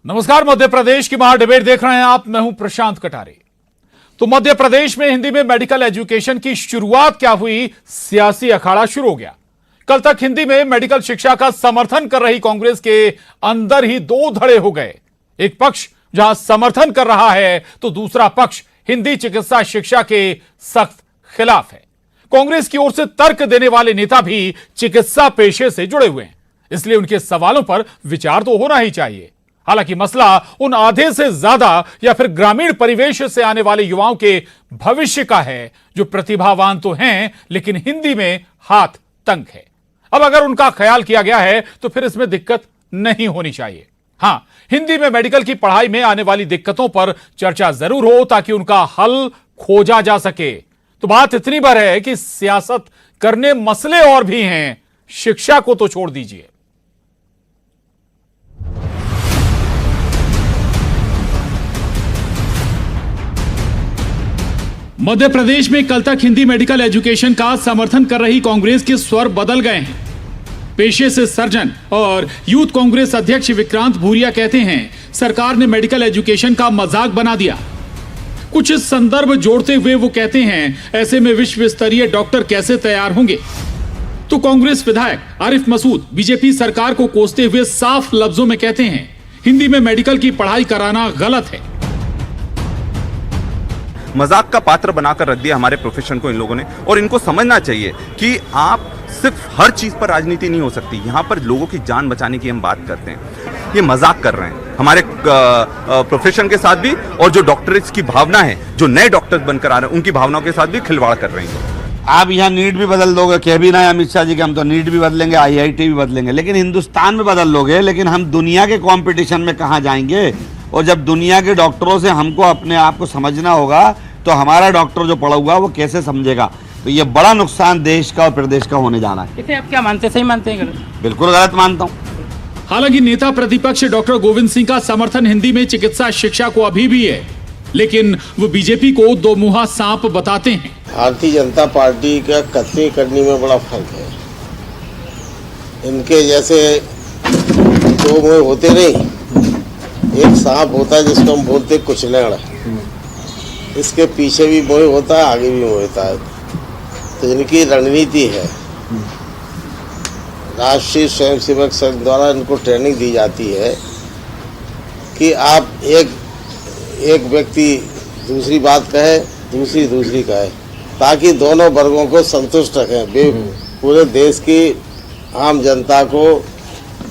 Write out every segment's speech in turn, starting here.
नमस्कार, मध्य प्रदेश की महा डिबेट देख रहे हैं आप। मैं हूं प्रशांत कटारे। तो मध्य प्रदेश में हिंदी में मेडिकल एजुकेशन की शुरुआत क्या हुई? सियासी अखाड़ा शुरू हो गया। कल तक हिंदी में मेडिकल शिक्षा का समर्थन कर रही कांग्रेस के अंदर ही दो धड़े हो गए। एक पक्ष जहां समर्थन कर रहा है तो दूसरा पक्ष हिंदी चिकित्सा शिक्षा के सख्त खिलाफ है। कांग्रेस की ओर से तर्क देने वाले नेता भी चिकित्सा पेशे से जुड़े हुए हैं, इसलिए उनके सवालों पर विचार तो होना ही चाहिए। हालांकि मसला उन आधे से ज्यादा या फिर ग्रामीण परिवेश से आने वाले युवाओं के भविष्य का है, जो प्रतिभावान तो हैं लेकिन हिंदी में हाथ तंग है। अब अगर उनका ख्याल किया गया है तो फिर इसमें दिक्कत नहीं होनी चाहिए। हां, हिंदी में मेडिकल की पढ़ाई में आने वाली दिक्कतों पर चर्चा जरूर हो ताकि उनका हल खोजा जा सके। तो बात इतनी बार है कि सियासत करने मसले और भी हैं, शिक्षा को तो छोड़ दीजिए। मध्य प्रदेश में कल तक हिंदी मेडिकल एजुकेशन का समर्थन कर रही कांग्रेस के स्वर बदल गए हैं। पेशे से सर्जन और यूथ कांग्रेस अध्यक्ष विक्रांत भूरिया कहते हैं सरकार ने मेडिकल एजुकेशन का मजाक बना दिया। कुछ संदर्भ जोड़ते हुए वो कहते हैं ऐसे में विश्व स्तरीय डॉक्टर कैसे तैयार होंगे। तो कांग्रेस विधायक आरिफ मसूद बीजेपी सरकार को कोसते हुए साफ लफ्जों में कहते हैं हिंदी में मेडिकल की पढ़ाई कराना गलत है। मजाक का पात्र बनाकर रख दिया हमारे प्रोफेशन को इन लोगों ने, और इनको समझना चाहिए कि आप सिर्फ हर चीज पर राजनीति नहीं हो सकती। यहाँ पर लोगों की जान बचाने की हम बात करते हैं, ये मजाक कर रहे हैं हमारे प्रोफेशन के साथ भी, और जो डॉक्टर्स की भावना है, जो नए डॉक्टर्स बनकर आ रहे हैं उनकी भावनाओं के साथ भी खिलवाड़ कर रहे हैं। आप यहाँ नीट भी बदल दोगे, कह भी ना है अमित शाह जी के हम तो नीट भी बदलेंगे, IIT भी बदलेंगे, लेकिन हिंदुस्तान में बदल लोगे, लेकिन हम दुनिया के कंपटीशन में कहाँ जाएंगे? और जब दुनिया के डॉक्टरों से हमको अपने आप को समझना होगा तो हमारा डॉक्टर जो पढ़ा हुआ वो कैसे समझेगा? तो ये बड़ा नुकसान देश का और प्रदेश का होने जाना है। इसे आप क्या मानते, सही मानते हैं? बिल्कुल गलत मानता हूँ। हालांकि नेता प्रतिपक्ष डॉक्टर गोविंद सिंह का समर्थन हिंदी में चिकित्सा शिक्षा को अभी भी है, लेकिन वो बीजेपी को दो मुहा सांप बताते हैं। भारतीय जनता पार्टी का कथनी करनी में बड़ा फर्क है। इनके जैसे दो मुंह होते नहीं, एक सांप होता है जिसको हम बोलते कुचलेड़, इसके पीछे भी मोह होता है, आगे भी मोह होता है। तो इनकी रणनीति है, राष्ट्रीय स्वयंसेवक संघ द्वारा इनको ट्रेनिंग दी जाती है कि आप एक व्यक्ति दूसरी बात कहे, दूसरी कहे, ताकि दोनों वर्गों को संतुष्ट रखें। पूरे देश की आम जनता को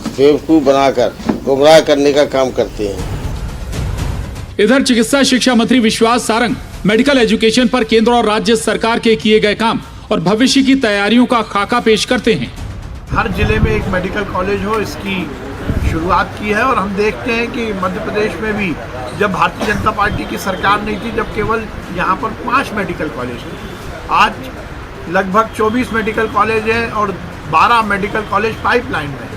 बेवकूफ़ बनाकर गुमराह करने का काम करते हैं। इधर चिकित्सा शिक्षा मंत्री विश्वास सारंग मेडिकल एजुकेशन पर केंद्र और राज्य सरकार के किए गए काम और भविष्य की तैयारियों का खाका पेश करते हैं। हर जिले में एक मेडिकल कॉलेज हो, इसकी शुरुआत की है। और हम देखते हैं कि मध्य प्रदेश में भी जब भारतीय जनता पार्टी की सरकार नहीं थी, जब केवल यहाँ पर 5 मेडिकल कॉलेज थे, आज लगभग 24 मेडिकल कॉलेज हैं और 12 मेडिकल कॉलेज पाइपलाइन में है।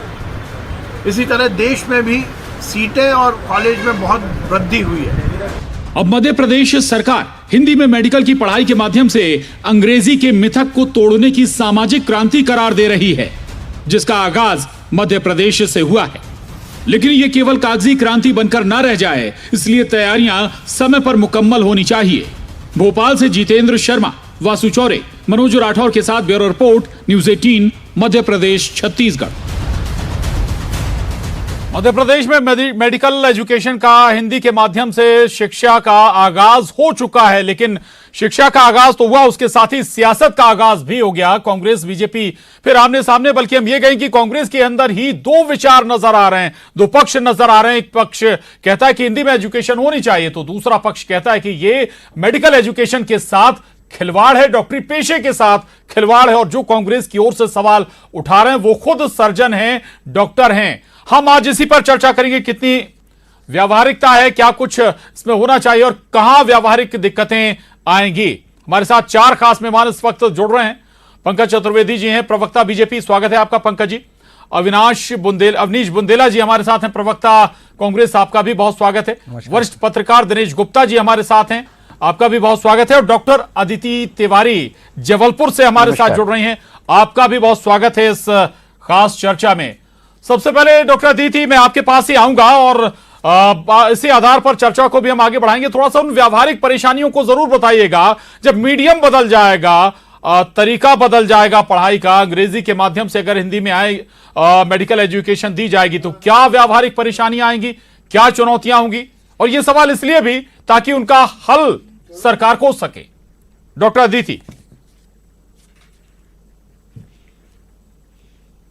इसी तरह देश में भी सीटें और कॉलेज में बहुत वृद्धि हुई है। अब मध्य प्रदेश सरकार हिंदी में मेडिकल की पढ़ाई के माध्यम से अंग्रेजी के मिथक को तोड़ने की सामाजिक क्रांति करार दे रही है, जिसका आगाज मध्य प्रदेश से हुआ है। लेकिन ये केवल कागजी क्रांति बनकर न रह जाए, इसलिए तैयारियां समय पर मुकम्मल होनी चाहिए। भोपाल से जितेंद्र शर्मा, वासु चौरे, मनोज राठौर के साथ bureau report, news 18, Madhya Pradesh, Chhattisgarh. Madhya Pradesh में मेडिकल एजुकेशन का हिंदी के माध्यम से शिक्षा का आगाज हो चुका है, लेकिन शिक्षा का आगाज तो हुआ, उसके साथ ही सियासत का आगाज भी हो गया। कांग्रेस बीजेपी फिर आमने सामने, बल्कि हम ये कहें कि कांग्रेस के अंदर ही दो विचार नजर आ रहे हैं, दो पक्ष नजर आ रहे हैं। एक पक्ष कहता है कि हिंदी में एजुकेशन होनी चाहिए, तो दूसरा पक्ष कहता है कि ये मेडिकल एजुकेशन के साथ खिलवाड़ है, डॉक्टरी पेशे के साथ खिलवाड़ है। और जो कांग्रेस की ओर से सवाल उठा रहे हैं वो खुद सर्जन हैं, डॉक्टर हैं। हम आज इसी पर चर्चा करेंगे, कितनी व्यावहारिकता है, क्या कुछ इसमें होना चाहिए और कहां व्यावहारिक दिक्कतें आएंगी। हमारे साथ 4 खास मेहमान इस वक्त जुड़ रहे हैं। पंकज चतुर्वेदी जी हैं, प्रवक्ता बीजेपी, स्वागत है आपका पंकज जी। अवनीश बुंदेला जी हमारे साथ हैं, प्रवक्ता कांग्रेस, आपका भी बहुत स्वागत है। वरिष्ठ पत्रकार दिनेश गुप्ता जी हमारे साथ हैं, आपका भी बहुत स्वागत है। और डॉक्टर अदिति तिवारी जबलपुर से हमारे साथ जुड़ रही हैं, आपका भी बहुत स्वागत है इस खास चर्चा में। सबसे पहले डॉक्टर अदिति, मैं आपके पास ही आऊंगा और इसी आधार पर चर्चा को भी हम आगे बढ़ाएंगे। थोड़ा सा उन व्यावहारिक परेशानियों को जरूर बताइएगा। जब मीडियम बदल जाएगा, तरीका बदल जाएगा पढ़ाई का, अंग्रेजी के माध्यम से अगर हिंदी में आए मेडिकल एजुकेशन दी जाएगी तो क्या व्यावहारिक परेशानियां आएंगी, क्या चुनौतियां होंगी? और ये सवाल इसलिए भी ताकि उनका हल सरकार को सके। डॉक्टर अदिति।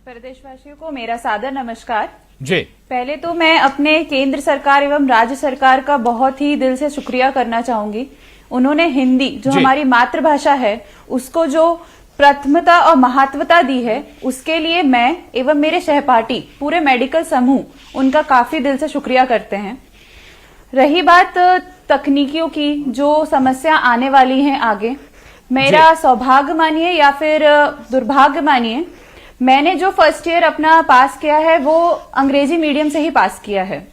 प्रदेशवासियों को मेरा सादर नमस्कार जी। पहले तो मैं अपने केंद्र सरकार एवं राज्य सरकार का बहुत ही दिल से शुक्रिया करना चाहूंगी। उन्होंने हिंदी जो हमारी मातृभाषा है उसको जो प्रथमता और महत्वता दी है, उसके लिए मैं एवं मेरे सहपाठी पूरे मेडिकल समूह उनका काफी दिल से शुक्रिया करते हैं। रही बात तकनीकियों की, जो समस्या आने वाली है आगे, मेरा सौभाग्य मानिए या फिर दुर्भाग्य मानिए, मैंने जो फर्स्ट ईयर अपना पास किया है वो अंग्रेजी मीडियम से ही पास किया है।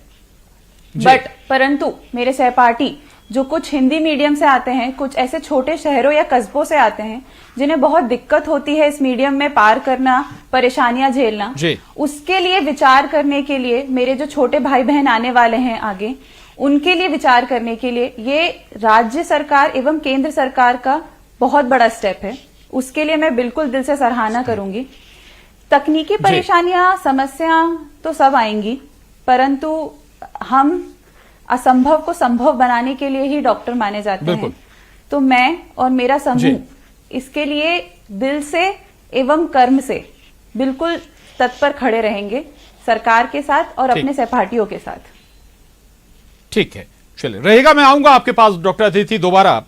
परंतु मेरे सहपाठी जो कुछ हिंदी मीडियम से आते हैं, कुछ ऐसे छोटे शहरों या कस्बों से आते हैं जिन्हें बहुत दिक्कत होती है इस मीडियम में पार करना, परेशानियां झेलना, उसके लिए विचार करने के लिए मेरे जो छोटे भाई बहन आने वाले हैं आगे, उनके लिए विचार करने के लिए ये राज्य सरकार एवं केंद्र सरकार का बहुत बड़ा स्टेप है। उसके लिए मैं बिल्कुल दिल से सराहना करूंगी। तकनीकी परेशानियां, समस्या तो सब आएंगी, परंतु हम असंभव को संभव बनाने के लिए ही डॉक्टर माने जाते हैं। तो मैं और मेरा समूह इसके लिए दिल से एवं कर्म से बिल्कुल तत्पर खड़े रहेंगे, सरकार के साथ और अपने सहपाठियों के साथ। ठीक है, चलिए रहेगा। मैं आऊंगा आपके पास डॉक्टर अदिति दोबारा।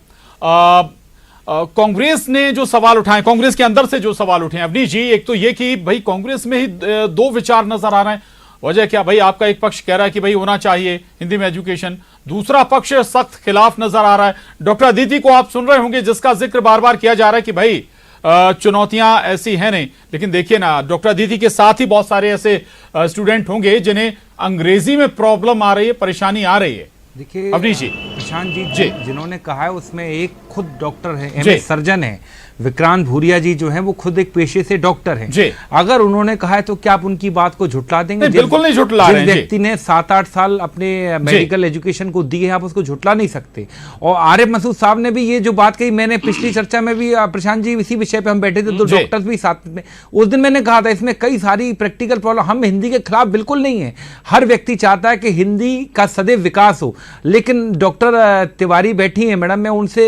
कांग्रेस ने जो सवाल उठाए, कांग्रेस के अंदर से जो सवाल उठे अवनीश जी, एक तो ये कि भाई कांग्रेस में ही दो विचार नजर आ रहे हैं। वजह क्या? भाई आपका एक पक्ष कह रहा है कि भाई होना चाहिए हिंदी में एजुकेशन, दूसरा पक्ष सख्त खिलाफ नजर आ रहा है। डॉक्टर अदिति को आप सुन रहे होंगे जिसका जिक्र बार बार किया जा रहा है कि भाई चुनौतियां ऐसी हैं नहीं, लेकिन देखिए ना, डॉक्टर अदिति के साथ ही बहुत सारे ऐसे स्टूडेंट होंगे जिन्हें अंग्रेजी में प्रॉब्लम आ रही है, परेशानी आ रही है। देखिए अवनीश जी, प्रशांत जी जिन्होंने कहा है उसमें एक खुद डॉक्टर है, एमएस सर्जन है, विक्रांत भूरिया जी जो हैं वो खुद एक पेशे से डॉक्टर हैं। अगर उन्होंने कहा है तो क्या आप उनकी बात को झुटला देंगे? बिल्कुल नहीं झुटला रहे हैं। व्यक्ति ने 7-8 साल अपने मेडिकल एजुकेशन को दिए हैं, आप उसको झुटला नहीं सकते। और आरिफ मसूद साहब ने भी ये जो बात कही, मैंने पिछली चर्चा में भी, प्रशांत जी इसी विषय पे हम बैठे थे, तो डॉक्टर्स भी साथ में, उस दिन मैंने कहा था इसमें कई सारी प्रैक्टिकल प्रॉब्लम। हम हिंदी के खिलाफ बिल्कुल नहीं है, हर व्यक्ति चाहता है कि हिंदी का सदैव विकास हो। लेकिन डॉक्टर तिवारी बैठी है मैडम, मैं उनसे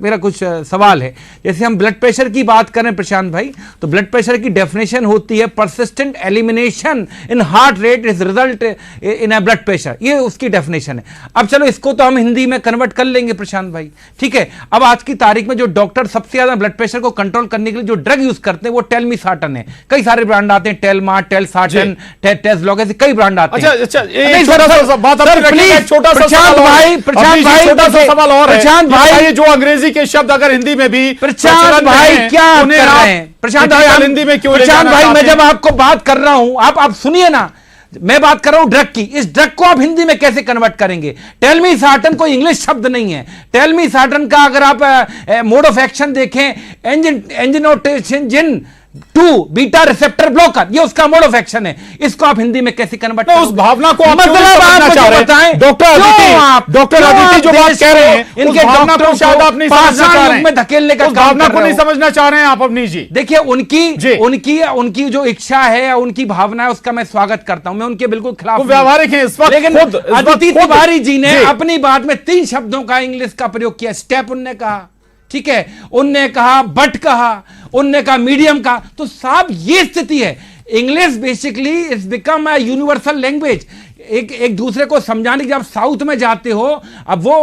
मेरा कुछ सवाल है। जैसे हम ब्लड प्रेशर की बात करें प्रशांत भाई, तो ब्लड प्रेशर की डेफिनेशन होती है persistent elimination in heart rate is result in a blood pressure, ये उसकी डेफिनेशन है। अब चलो इसको तो हम हिंदी में कन्वर्ट कर लेंगे प्रशांत भाई, ठीक है। अब आज की तारीख में जो डॉक्टर सबसे ज्यादा ब्लड प्रेशर को कंट्रोल करने के लिए जो ड्रग यूज करते हैं वो टेलमिसार्टन है। कई सारे ब्रांड आते हैं, टेलमा, टेलसार्टन, टेस्लॉग, ऐसे कई ब्रांड आते हैं। प्रशांत भाई, जो अंग्रेजी के शब्द अगर हिंदी में भी, प्रशांत भाई क्या कर रहे हैं? प्रशांत भाई हिंदी में क्यों? प्रशांत भाई मैं जब आपको बात कर रहा हूं, आप सुनिए ना, मैं बात कर रहा हूं ड्रग की। इस ड्रग को आप हिंदी में कैसे कन्वर्ट करेंगे? टेलमिसार्टन कोई इंग्लिश शब्द नहीं है। टेलमिसार्टन का अगर आप मोड ऑफ एक्शन देखें, एंजिनोटेंसिन 2 बीटा रिसेप्टर ब्लॉकर, ये उसका मोड ऑफ एक्शन है। इसको आप हिंदी में कैसे कन्वर्ट करेंगे? उस भावना को मतलब आप चाह रहे हैं डॉक्टर अदिति जो बात कह रहे हैं, इनके भावना को शायद आप नहीं समझना चाह रहे हैं, धकेलने का भावना को नहीं समझना चाह रहे हैं आप अवनीश जी। देखिए उनकी जो इच्छा है, उनकी भावना है, उसका मैं स्वागत करता हूं, मैं उनके बिल्कुल खिलाफ व्यावहारिक है इस वक्त। लेकिन अदिति तिवारी जी ने अपनी बात में 3 शब्दों का इंग्लिश का प्रयोग किया। स्टेप उनने कहा, ठीक है, उनने कहा बट कहा, उनने कहा मीडियम का। तो साहब ये स्थिति है। English basically it's become a universal language. एक दूसरे को समझाने की, जब साउथ में जाते हो, अब वो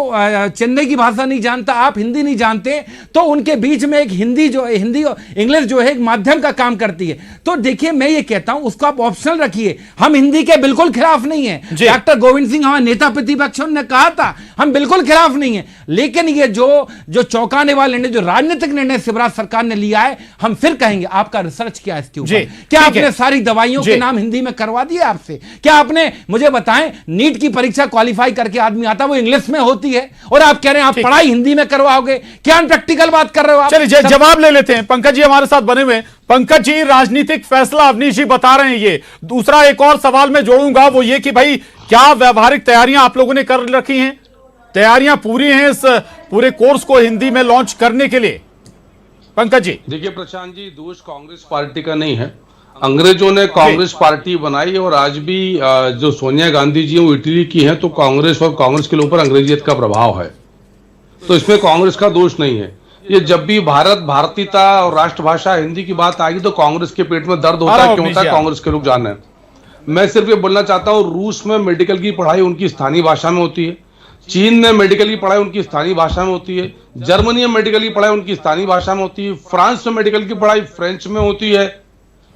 चेन्नई की भाषा नहीं जानता, आप हिंदी नहीं जानते, तो उनके बीच में एक हिंदी और इंग्लिश जो है एक माध्यम का काम करती है। तो देखिए मैं ये कहता हूं उसको आप ऑप्शनल रखिए। हम हिंदी के बिल्कुल खिलाफ नहीं है। डॉक्टर गोविंद सिंह हमारे नेता प्रतिपक्ष ने कहा था हम बिल्कुल खिलाफ नहीं है, लेकिन ये जो चौंकाने वाले निर्णय, जो राजनीतिक निर्णय शिवराज सरकार ने लिया है, हम फिर कहेंगे आपका रिसर्च क्या है इसके ऊपर? क्या आपने सारी दवाइयों के नाम हिंदी में करवा दिए आपसे? क्या आपने, मुझे बताएं, नीट की परीक्षा क्वालिफाई करके आदमी आता, वो इंग्लिश में होती है, और आप कह रहे हैं आप पढ़ाई हिंदी में करवाओगे? क्या प्रैक्टिकल बात कर रहे हो आप? चलिए जवाब ले लेते हैं। पंकज जी हमारे साथ बने हुए हैं। पंकज जी, राजनीतिक फैसला अवनीश जी बता रहे हैं ये। दूसरा एक और सवाल मैं जोड़ूंगा, वो ये कि भाई क्या व्यावहारिक तैयारियां आप लोगों ने कर रखी हैं? तैयारियां पूरी हैं इस पूरे कोर्स को हिंदी में लॉन्च करने के लिए? पंकज जी। देखिए प्रशांत जी, दोष कांग्रेस पार्टी का नहीं है। अंग्रेजों ने कांग्रेस पार्टी बनाई, और आज भी जो सोनिया गांधी जी वो इटली की हैं, तो कांग्रेस और कांग्रेस के ऊपर अंग्रेजियत का प्रभाव है, तो इसमें कांग्रेस का दोष नहीं है। ये जब भी भारतीयता और राष्ट्रभाषा हिंदी की बात आएगी तो कांग्रेस के पेट में दर्द होता है। क्यों होता है? कांग्रेस के लोग जाने। मैं सिर्फ ये बोलना चाहता हूँ, रूस में मेडिकल की पढ़ाई उनकी स्थानीय भाषा में होती है, चीन में मेडिकल की पढ़ाई उनकी स्थानीय भाषा में होती है, जर्मनी में मेडिकल की पढ़ाई उनकी स्थानीय भाषा में होती है, फ्रांस में मेडिकल की पढ़ाई फ्रेंच में होती है,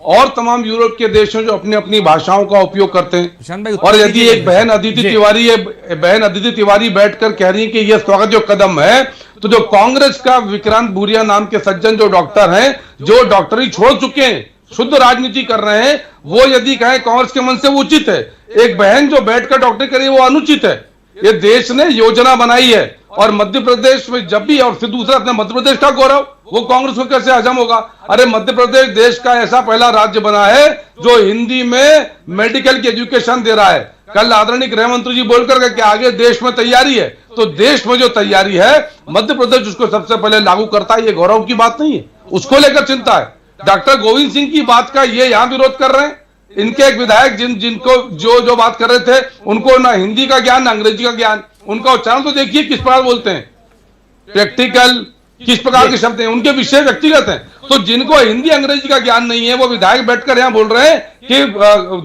और तमाम यूरोप के देशों जो अपनी अपनी भाषाओं का उपयोग करते हैं। और यदि एक बहन अदिति तिवारी बैठकर कह रही है कि यह स्वागत जो कदम है, तो जो कांग्रेस का विक्रांत भूरिया नाम के सज्जन जो डॉक्टर हैं, जो डॉक्टरी छोड़ चुके हैं, शुद्ध राजनीति कर रहे हैं, वो यदि कहें कांग्रेस के मन से वो उचित है। एक बहन जो बैठकर डॉक्टरी कर रही है वो अनुचित है। ये देश ने योजना बनाई है, और मध्य प्रदेश में जब भी, और फिर दूसरा अपने मध्य प्रदेश का गौरव, वो कांग्रेस को कैसे हजम होगा? अरे मध्य प्रदेश देश का ऐसा पहला राज्य बना है जो हिंदी में मेडिकल की एजुकेशन दे रहा है। कल आदरणीय गृह मंत्री जी बोलकर गए कि आगे देश में तैयारी है, तो देश में जो तैयारी है मध्य प्रदेश उसको सबसे पहले लागू करता है। ये गौरव की बात नहीं है, उसको लेकर चिंता है। डॉक्टर गोविंद सिंह की बात का ये यहां विरोध कर रहे हैं। इनके एक विधायक जिनको जो बात कर रहे थे, उनको ना हिंदी का ज्ञान ना अंग्रेजी का ज्ञान। उनका उच्चारण तो देखिए किस प्रकार बोलते हैं, प्रैक्टिकल, किस प्रकार के शब्द हैं, उनके विषय व्यक्तिगत हैं। तो जिनको हिंदी अंग्रेजी का ज्ञान नहीं है, वो विधायक बैठकर यहाँ बोल रहे हैं कि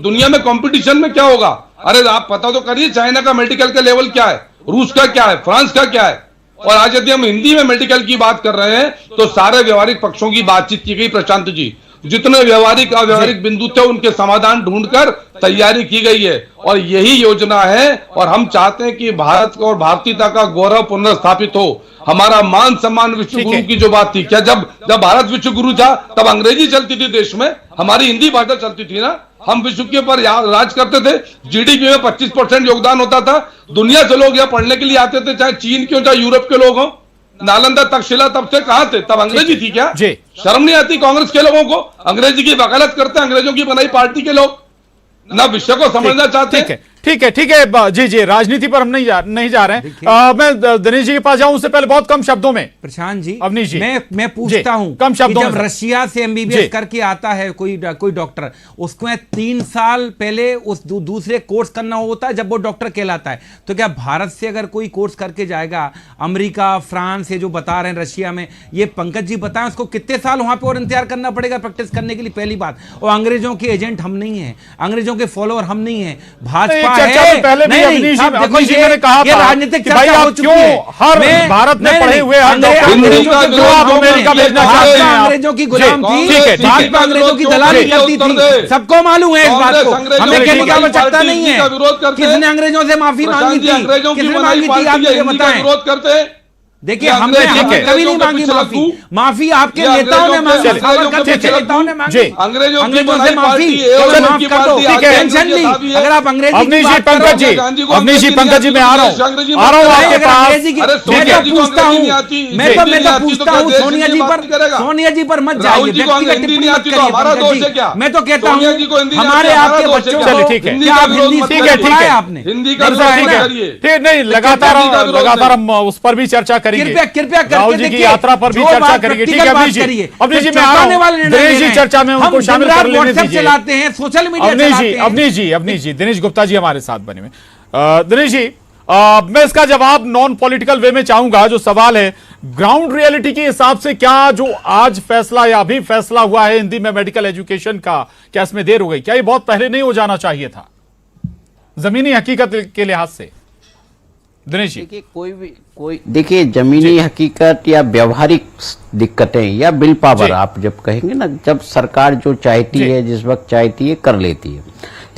दुनिया में कंपटीशन में क्या होगा। अरे आप पता तो करिए चाइना का मेडिकल का लेवल क्या है, रूस का क्या है, फ्रांस का क्या है। और आज यदि हम हिंदी में मेडिकल की बात कर रहे हैं, तो सारे व्यवहारिक पक्षों की बातचीत की गई प्रशांत जी। जितने व्यवहारिक अव्यवहारिक बिंदु थे उनके समाधान ढूंढकर तैयारी की गई है, और यही योजना है। और हम चाहते हैं कि भारत को और भारतीयता का गौरव पुनर्स्थापित हो। हमारा मान सम्मान विश्व गुरु की जो बात थी, क्या जब भारत विश्व गुरु था तब अंग्रेजी चलती थी देश में, हमारी हिंदी भाषा चलती थी ना। हम विश्व के ऊपर राज करते थे, जीडीपी में 25% योगदान होता था। दुनिया से लोग यहाँ पढ़ने के लिए आते थे, चाहे चीन के हो चाहे यूरोप के लोग हों। नालंदा तक्षशिला तब से कहां थे? तब अंग्रेजी थी क्या? शर्म नहीं आती कांग्रेस के लोगों को? अंग्रेजी की वकालत करते हैं अंग्रेजों की बनाई पार्टी के लोग, ना विषय को समझना चाहते हैं। ठीक है जी, राजनीति पर हम नहीं जा रहे हैं। मैं दिनेश जी के पास जाऊं उससे पहले बहुत कम शब्दों में प्रशांत जी, अवनीश जी, मैं पूछता हूं, कम शब्दों में, जब रशिया से एमबीबीएस करके आता है कोई डॉक्टर, उसको 3 साल पहले उस दूसरे कोर्स करना होता है जब वो डॉक्टर कहलाता है। तो क्या भारत से अगर कोई कोर्स करके जाएगा, अमेरिका, फ्रांस, ये जो बता रहे हैं रशिया में, ये पंकज जी बताएं उसको कितने साल वहां पर और इंतजार करना पड़ेगा प्रैक्टिस करने के लिए? पहली बात। और अंग्रेजों के एजेंट हम नहीं है, अंग्रेजों के फॉलोअर हम नहीं है, भाजपा है। देखो ये कहा ये राजनीतिक चर्चा हो चुकी है। हर भारत में पढ़े हुए अंग्रेजों की गुलाम थी, भाजपा अंग्रेजों की दलाली करती थी, सबको मालूम है इस बात को, हमें कहने की आवश्यकता नहीं है। किसने अंग्रेजों से माफी मांगी थी, किसने मांगी थी, आप मुझे बताएं। देखिए हमने कभी नहीं मांगी माफी। माफी आपके नेताओं ने मांगी, नेताओं ने मांगी अंग्रेजों से माफी। माफ कर दो, टेंशन ली। अगर आप अंग्रेजी पंकज जी मैं आ रहा हूँ आपके पास। मैं तो पूछता हूँ सोनिया जी पर मत जाइए, व्यक्तिगत टिप्पणी मत करिए। मैं तो कहता हूँ हमारे आपके बच्चों को क्या आप हिंदी सिखाया आपने? नहीं, लगातार हम उस पर भी चर्चा करेंगे। कृपया राहुल जी की यात्रा पर भी चर्चा करेंगे। ठीक है अवनीश जी मैं आ रहा हूं, दिनेश जी चर्चा में उनको शामिल कर लेने दीजिए। चलाते हैं सोशल मीडिया चलाते हैं। अवनीश जी दिनेश गुप्ता जी हमारे साथ बने हुए। दिनेश जी मैं इसका जवाब नॉन पॉलिटिकल वे में चाहूंगा। जो सवाल है ग्राउंड रियलिटी के हिसाब से, क्या जो आज फैसला या अभी फैसला हुआ है हिंदी में मेडिकल एजुकेशन का, क्या इसमें देर हो गई? क्या ये बहुत पहले नहीं हो जाना चाहिए था जमीनी हकीकत के लिहाज से? दिनेश जी कोई देखिए, जमीनी हकीकत या व्यवहारिक दिक्कतें या बिल पावर आप जब कहेंगे ना, जब सरकार जो चाहती है, जिस वक्त चाहती है, कर लेती है।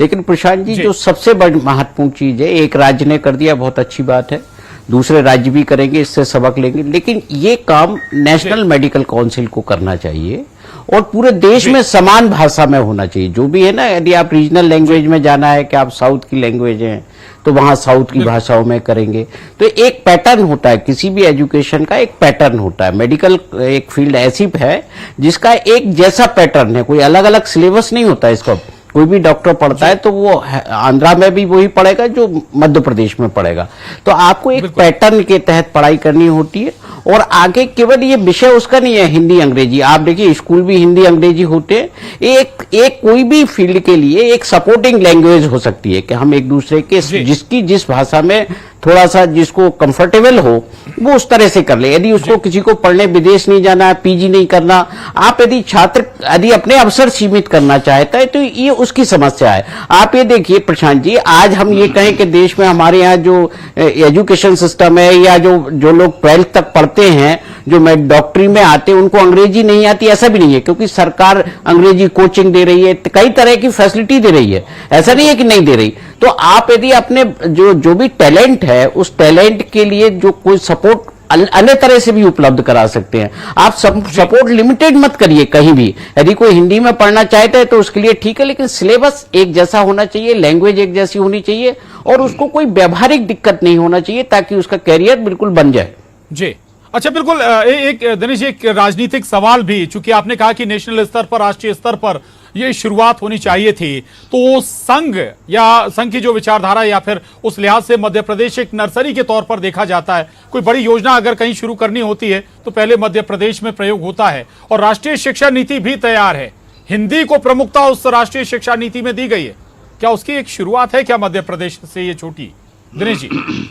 लेकिन प्रशांत जी जो सबसे बड़ी महत्वपूर्ण चीज है, एक राज्य ने कर दिया, बहुत अच्छी बात है, दूसरे राज्य भी करेंगे, इससे सबक लेंगे। लेकिन ये काम नेशनल मेडिकल काउंसिल को करना चाहिए, और पूरे देश में समान भाषा में होना चाहिए। जो भी है ना, यदि आप रीजनल लैंग्वेज में जाना है कि आप साउथ की लैंग्वेज है तो वहां साउथ की भाषाओं में करेंगे। तो एक पैटर्न होता है, किसी भी एजुकेशन का एक पैटर्न होता है। मेडिकल एक फील्ड ऐसी है जिसका एक जैसा पैटर्न है, कोई अलग अलग सिलेबस नहीं होता इसका। कोई भी डॉक्टर पढ़ता है तो वो आंध्रा में भी वही पढ़ेगा जो मध्य प्रदेश में पढ़ेगा। तो आपको एक पैटर्न के तहत पढ़ाई करनी होती है और आगे केवल ये विषय उसका नहीं है हिंदी अंग्रेजी। आप देखिए स्कूल भी हिंदी अंग्रेजी होते हैं। एक कोई भी फील्ड के लिए एक सपोर्टिंग लैंग्वेज हो सकती है कि हम एक दूसरे के जिसकी जिस भाषा में थोड़ा सा जिसको कंफर्टेबल हो वो उस तरह से कर ले। यदि उसको किसी को पढ़ने विदेश नहीं जाना है, पीजी नहीं करना, आप यदि छात्र यदि अपने अवसर सीमित करना चाहता है तो ये उसकी समस्या है। आप ये देखिए प्रशांत जी, आज हम ये कहें कि देश में हमारे यहाँ जो एजुकेशन सिस्टम है या जो लोग 12th तक पढ़ते हैं, जो डॉक्टरी में आते हैं, उनको अंग्रेजी नहीं आती, ऐसा भी नहीं है, क्योंकि सरकार अंग्रेजी कोचिंग दे रही है, कई तरह की फैसिलिटी दे रही है, ऐसा नहीं है कि नहीं दे रही। तो आप यदि अपने जो भी टैलेंट है उस टैलेंट के लिए जो कोई सपोर्ट अन्य तरह से भी उपलब्ध करा सकते हैं। आप सपोर्ट लिमिटेड मत करिए कहीं भी। यदि कोई हिंदी में पढ़ना चाहता है तो उसके लिए ठीक है, लेकिन सिलेबस एक जैसा होना चाहिए, लैंग्वेज एक जैसी होनी चाहिए और उसको कोई व्यावहारिक दिक्कत नहीं होना चाहिए ताकि उसका कैरियर बिल्कुल बन जाए। जी अच्छा, बिल्कुल। एक दिनेश, एक राजनीतिक सवाल भी, चूंकि आपने कहा कि नेशनल स्तर पर, राष्ट्रीय स्तर पर ये शुरुआत होनी चाहिए थी, तो संघ या संघ की जो विचारधारा या फिर उस लिहाज से मध्य प्रदेश एक नर्सरी के तौर पर देखा जाता है। कोई बड़ी योजना अगर कहीं शुरू करनी होती है तो पहले मध्य प्रदेश में प्रयोग होता है और राष्ट्रीय शिक्षा नीति भी तैयार है। हिंदी को प्रमुखता उस राष्ट्रीय शिक्षा नीति में दी गई है। क्या उसकी एक शुरुआत है क्या मध्य प्रदेश से ये छोटी? दिनेश जी।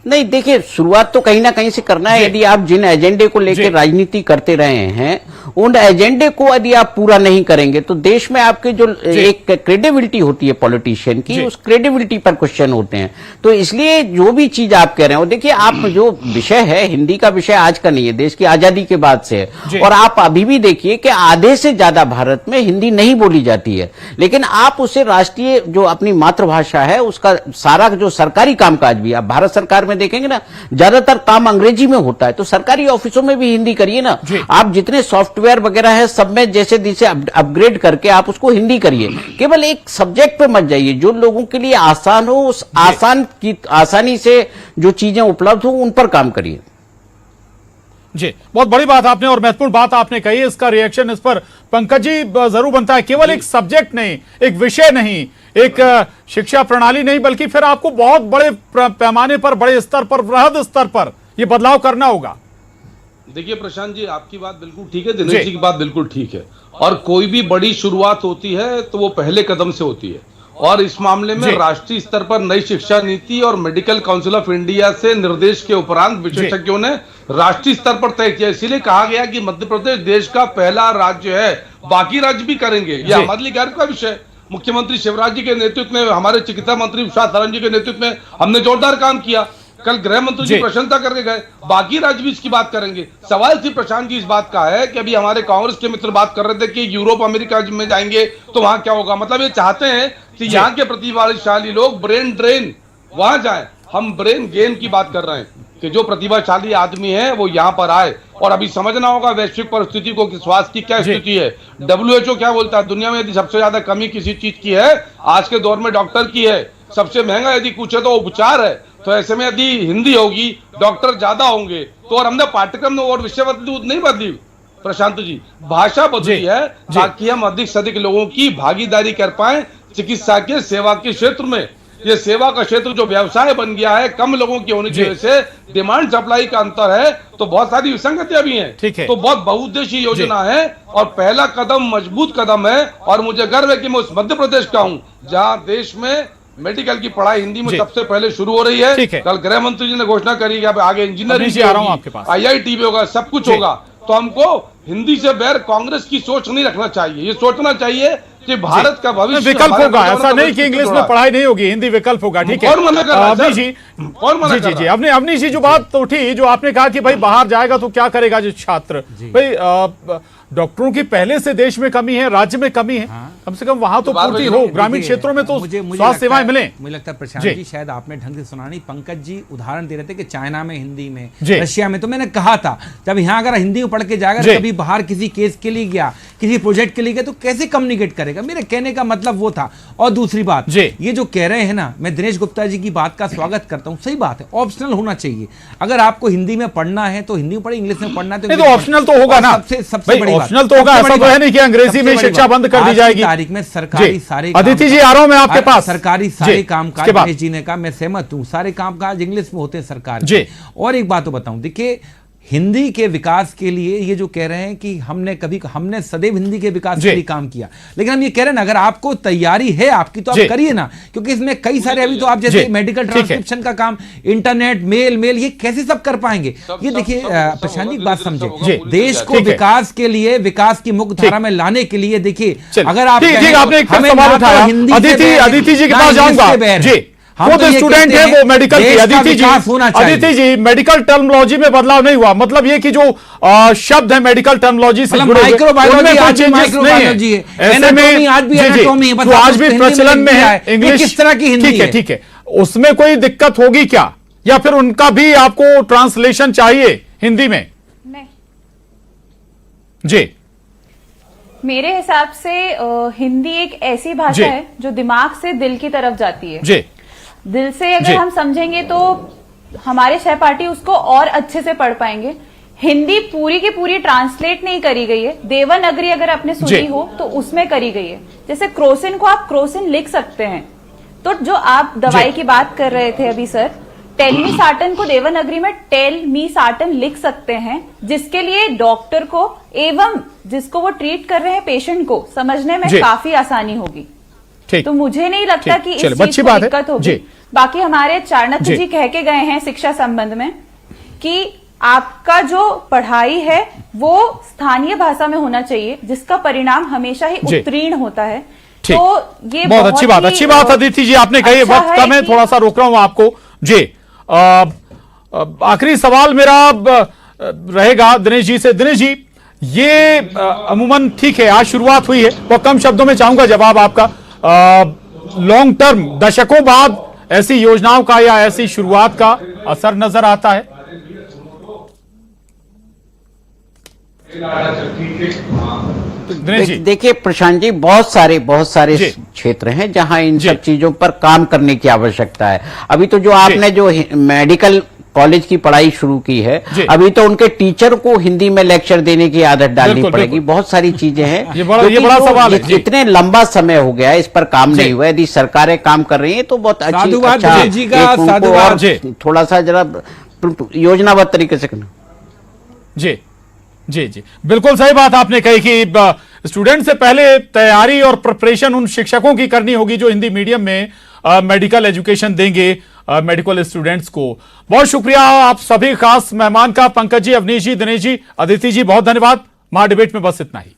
नहीं, देखिए शुरुआत तो कहीं ना कहीं से करना है। यदि आप जिन एजेंडे को लेकर राजनीति करते रहे हैं उन एजेंडे को यदि आप पूरा नहीं करेंगे तो देश में आपके जो एक क्रेडिबिलिटी होती है पॉलिटिशियन की, उस क्रेडिबिलिटी पर क्वेश्चन होते हैं। तो इसलिए जो भी चीज आप कह रहे हो, देखिए आप जो विषय है, हिंदी का विषय आज का नहीं है, देश की आजादी के बाद से है। और आप अभी भी देखिए कि आधे से ज्यादा भारत में हिंदी नहीं बोली जाती है, लेकिन आप उसे राष्ट्रीय जो अपनी मातृभाषा है उसका सारा जो सरकारी कामकाज भी, आप भारत सरकार में देखेंगे ना ज्यादातर काम अंग्रेजी में होता है, तो सरकारी ऑफिसों में भी हिंदी करिए ना। आप जितने सॉफ्टवेयर वगैरह है सब में जैसे अपग्रेड करके आप उसको हिंदी करिए। केवल एक सब्जेक्ट पे मत जाइए, जो लोगों के लिए आसान हो, उस आसानी से जो चीजें उपलब्ध हो उन पर काम करिए। जी, बहुत बड़ी बात आपने और महत्वपूर्ण बात आपने कही। इसका रिएक्शन इस पर पंकज जी जरूर बनता है। केवल एक सब्जेक्ट नहीं, एक विषय नहीं, एक शिक्षा प्रणाली नहीं, बल्कि फिर आपको बहुत बड़े पैमाने पर, बड़े स्तर पर, वृहद स्तर पर यह बदलाव करना होगा। देखिए प्रशांत जी, आपकी बात बिल्कुल ठीक है, दिनेश जी की बात बिल्कुल ठीक है। और कोई भी बड़ी शुरुआत होती है तो वो पहले कदम से होती है। और इस मामले में राष्ट्रीय स्तर पर नई शिक्षा नीति और मेडिकल काउंसिल ऑफ इंडिया से निर्देश के उपरांत विशेषज्ञों ने राष्ट्रीय स्तर पर तय किया। इसीलिए कहा गया कि मध्य प्रदेश देश का पहला राज्य है, बाकी राज्य भी करेंगे। यह हमारे लिए गर्व का विषय। मुख्यमंत्री शिवराज जी के नेतृत्व में, हमारे चिकित्सा मंत्री विश्वास सारंग जी के नेतृत्व में हमने जोरदार काम किया। कल गृह मंत्री जी प्रशंसा करके गए, बाकी राज्य भी इसकी बात करेंगे। सवाल सिर्फ प्रशांत जी इस बात का है कि अभी हमारे कांग्रेस के मित्र बात कर रहे थे कि यूरोप अमेरिका में जाएंगे तो वहां क्या होगा। मतलब ये चाहते हैं कि यहाँ के प्रतिभाशाली लोग ब्रेन ड्रेन वहां जाए। हम ब्रेन गेन की बात कर रहे हैं कि जो प्रतिभाशाली आदमी है वो यहाँ पर आए। और अभी समझना होगा वैश्विक परिस्थिति को कि स्वास्थ्य की क्या स्थिति है। WHO क्या बोलता है, दुनिया में यदि सबसे ज्यादा कमी किसी चीज की है आज के दौर में डॉक्टर की है। सबसे महंगा यदि कुछ है तो उपचार है। तो ऐसे में यदि हिंदी होगी, डॉक्टर ज्यादा होंगे तो। और हमने पाठ्यक्रम में और विषय नहीं बदली प्रशांत जी, भाषा बदली है ताकि हम अधिक से अधिक लोगों की भागीदारी कर पाए चिकित्सा के सेवा के क्षेत्र में। ये सेवा का क्षेत्र जो व्यवसाय बन गया है, कम लोगों की होने की वजह से डिमांड सप्लाई का अंतर है, तो बहुत सारी विसंगतियां भी हैं। तो बहुत बहुउद्देशीय योजना है और पहला कदम मजबूत कदम है। और मुझे गर्व है कि मैं उस मध्य प्रदेश का हूं जहां देश में मेडिकल की पढ़ाई हिंदी में सबसे पहले शुरू हो रही है। कल गृह मंत्री जी ने घोषणा करी कि आगे इंजीनियरिंग, IIT भी होगा, सब कुछ होगा। तो हमको हिंदी से बैर कांग्रेस की सोच नहीं रखना चाहिए। ये सोचना चाहिए कि भारत का भविष्य विकल्प भारत होगा, का ऐसा नहीं कि भविष्य इंग्लिश से में जुड़ा है। पढ़ाई नहीं होगी, हिंदी विकल्प होगा, ठीक है। कौन मना कर रहा है, अवनीश सर? जी, कौन मना जी कर जी जी, रहा है? अवनीश जी जो बात उठी, जो आपने कहा कि भाई बाहर जाएगा तो क्या करेगा जो छात्र, भाई डॉक्टरों की पहले से देश में कमी है, राज्य में कमी है, कम से कम वहां तो पूर्ति हो, ग्रामीण क्षेत्रों में तो स्वास्थ्य सेवाएं मिले। मुझे लगता है प्रशांत जी। जी शायद आपने ढंग से सुना नहीं, पंकज जी उदाहरण दे रहे थे कि चाइना में हिंदी में, जी। रशिया में, तो मैंने कहा था जब यहाँ अगर हिंदी में पढ़ के जाएगा, जी। कभी बाहर किसी केस के लिए गया, किसी प्रोजेक्ट के लिए गया, तो कैसे कम्युनिकेट करेगा, मेरे कहने का मतलब वो था। और दूसरी बात, जी। ये जो कह रहे हैं ना, मैं दिनेश गुप्ता जी की बात का स्वागत करता हूँ, सही बात है, ऑप्शनल होना चाहिए। अगर आपको हिंदी में पढ़ना है तो हिंदी में पढ़े, इंग्लिश में पढ़ना है नहीं तो ऑप्शनल तो होगा ना, सबसे बड़ी बात, ऑप्शनल तो होगा, ऐसा तो है नहीं कि अंग्रेजी में शिक्षा बंद कर दी जाएगी। तारीख में सरकारी सारे अदिति जी आ रहा हूं मैं आपके पास, सरकारी सारे जी, काम उसके बाद। काज जी ने कहा, मैं सहमत हूं, सारे काम काज इंग्लिश में होते हैं सरकार जी। के। और एक बात तो बताऊं, देखिए हिंदी के विकास के लिए ये जो कह रहे हैं कि हमने सदैव हिंदी के विकास के लिए काम किया, लेकिन हम ये कह रहे हैं ना, अगर आपको तैयारी है आपकी तो आप करिए ना, क्योंकि इसमें कई सारे अभी तो आप जैसे मेडिकल ट्रांसक्रिप्शन का काम, इंटरनेट, मेल ये कैसे सब कर पाएंगे। ये देखिए प्रशांत जी एक बात समझे, देश को विकास के लिए, विकास की मुख्य धारा में लाने के लिए, देखिए अगर आप आपने एक सवाल उठाया, अदिति जी के पास जाऊंगा जी, वो तो स्टूडेंट है, वो मेडिकल की, अदिति जी मेडिकल टर्मिनोलॉजी में बदलाव नहीं हुआ, मतलब ये कि जो शब्द है मेडिकल टर्मिनोलॉजी से जुड़े हुए, उनमें कोई चेंजेस नहीं है। ऐसे में जो आज भी प्रचलन में है इंग्लिश, किस तरह की हिंदी है, ठीक है, उसमें कोई दिक्कत होगी क्या, या फिर उनका भी आपको ट्रांसलेशन चाहिए हिंदी में? नहीं, जी, मेरे हिसाब से हिंदी एक ऐसी भाषा है जो दिमाग से दिल की तरफ जाती है। जी, दिल से अगर हम समझेंगे तो हमारे सहपाठी उसको और अच्छे से पढ़ पाएंगे। हिंदी पूरी की पूरी ट्रांसलेट नहीं करी गई है, देवनागरी अगर आपने सुनी हो तो उसमें करी गई है। जैसे क्रोसिन को आप क्रोसिन लिख सकते हैं, तो जो आप दवाई की बात कर रहे थे अभी सर, टेलमीसाटन को देवनागरी में टेलमीसाटन लिख सकते हैं, जिसके लिए डॉक्टर को एवं जिसको वो ट्रीट कर रहे हैं पेशेंट को समझने में काफी आसानी होगी। तो मुझे नहीं लगता कि इस चीज को दिक्कत होगी। बाकी हमारे चाणक्य जी कह के गए हैं शिक्षा संबंध में कि आपका जो पढ़ाई है वो स्थानीय भाषा में होना चाहिए, जिसका परिणाम हमेशा ही उत्तीर्ण होता है। तो ये बहुत अच्छी बात अदिति जी आपने कही। वक्त कम है, थोड़ा सा रोक रहा हूं आपको जी। आखिरी सवाल मेरा रहेगा दिनेश जी से। दिनेश जी, ये अमूमन ठीक है, आज शुरुआत हुई है, बहुत कम शब्दों में चाहूंगा जवाब आपका। लॉन्ग टर्म, दशकों बाद ऐसी योजनाओं का या ऐसी शुरुआत का असर नजर आता है? देखिए प्रशांत जी, बहुत सारे क्षेत्र हैं जहां इन सब चीजों पर काम करने की आवश्यकता है। अभी तो जो आपने जो मेडिकल कॉलेज की पढ़ाई शुरू की है, अभी तो उनके टीचर को हिंदी में लेक्चर देने की आदत डालनी पड़ेगी। बहुत सारी चीजें हैं। ये बड़ा सवाल है। इतने लंबा समय हो गया इस पर काम नहीं हुआ। यदि सरकारें काम कर रही हैं तो बहुत अच्छी, थोड़ा सा जरा योजनाबद्ध तरीके से करना। जी जी जी, बिल्कुल सही बात आपने कही कि स्टूडेंट से पहले तैयारी और प्रिपरेशन उन शिक्षकों की करनी होगी जो हिंदी मीडियम में मेडिकल एजुकेशन देंगे मेडिकल स्टूडेंट्स को। बहुत शुक्रिया आप सभी खास मेहमान का, पंकज जी, अवनीश जी, दिनेश जी, अदिति जी, बहुत धन्यवाद। महाडिबेट में बस इतना ही।